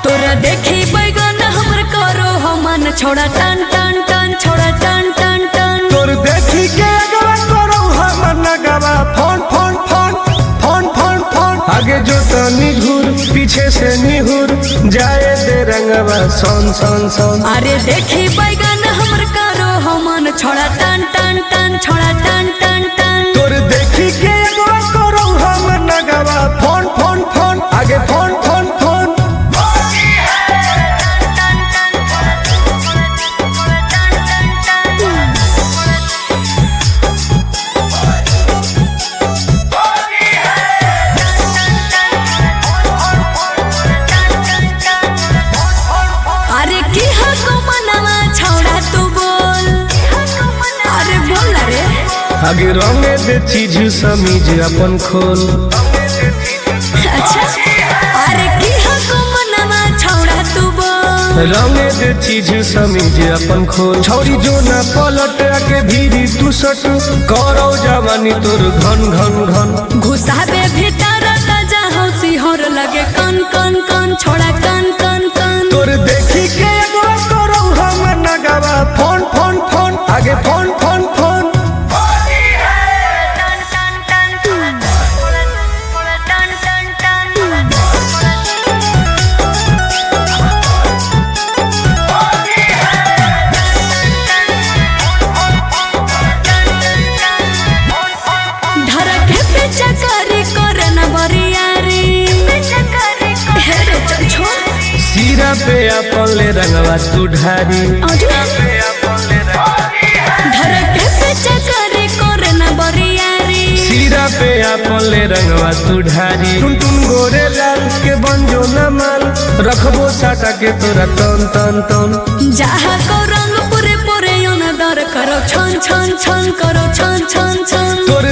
तोरा देखी बैगन हमर करो हमन छोड़ा टन टन टन छोड़ा टन टन टन तोर देखी के अगवा करो हमन गवा phone phone phone phone phone phone आगे जो तनी घूर पीछे से निहुर जाए दे रंगवा सोन सोन सोन। अरे देखी बैगन हमर करो हमन छोड़ा टन टन टन छोड़ा टन टन टन तोर देखी के अगवा करो हमन गवा फोन फोन फोन आगे फोन फोन फोन। अरे की हको मनवा छोड़ा तू बोल अरे बोल रे आगे रंगे दे चीज समीज अपन खोल। अच्छा अरे की हको मनवा छोड़ा तू बोल रंगे दे चीज समीज अपन खोल। छौरी जो ना पलट आके भीरी तू सट करो जवानी तोर घन घन घन घुसाबे भीतर ताजा हौसी होर लगे कन कन कन छोड़ा कन कन कन तोर देखी के एगो करो हम नगवा फोन फोन फोन आगे फोन फोन फोन। धरके पे चकारी करे न बरियारी हे रे चल छोड़ सीरा पे अपन ले रंगवा तू ढारी। धरके पे चकारी करे न बरियारी सीरा पे अपन ले रंगवा तू ढारी। टुन टुन गोरे लाल के बंजो न माल रखबो साटा के तोरा तन तन तन। जहा को रंग पूरे पूरे योन दर करो छन छन छन करो छन छन छन तोर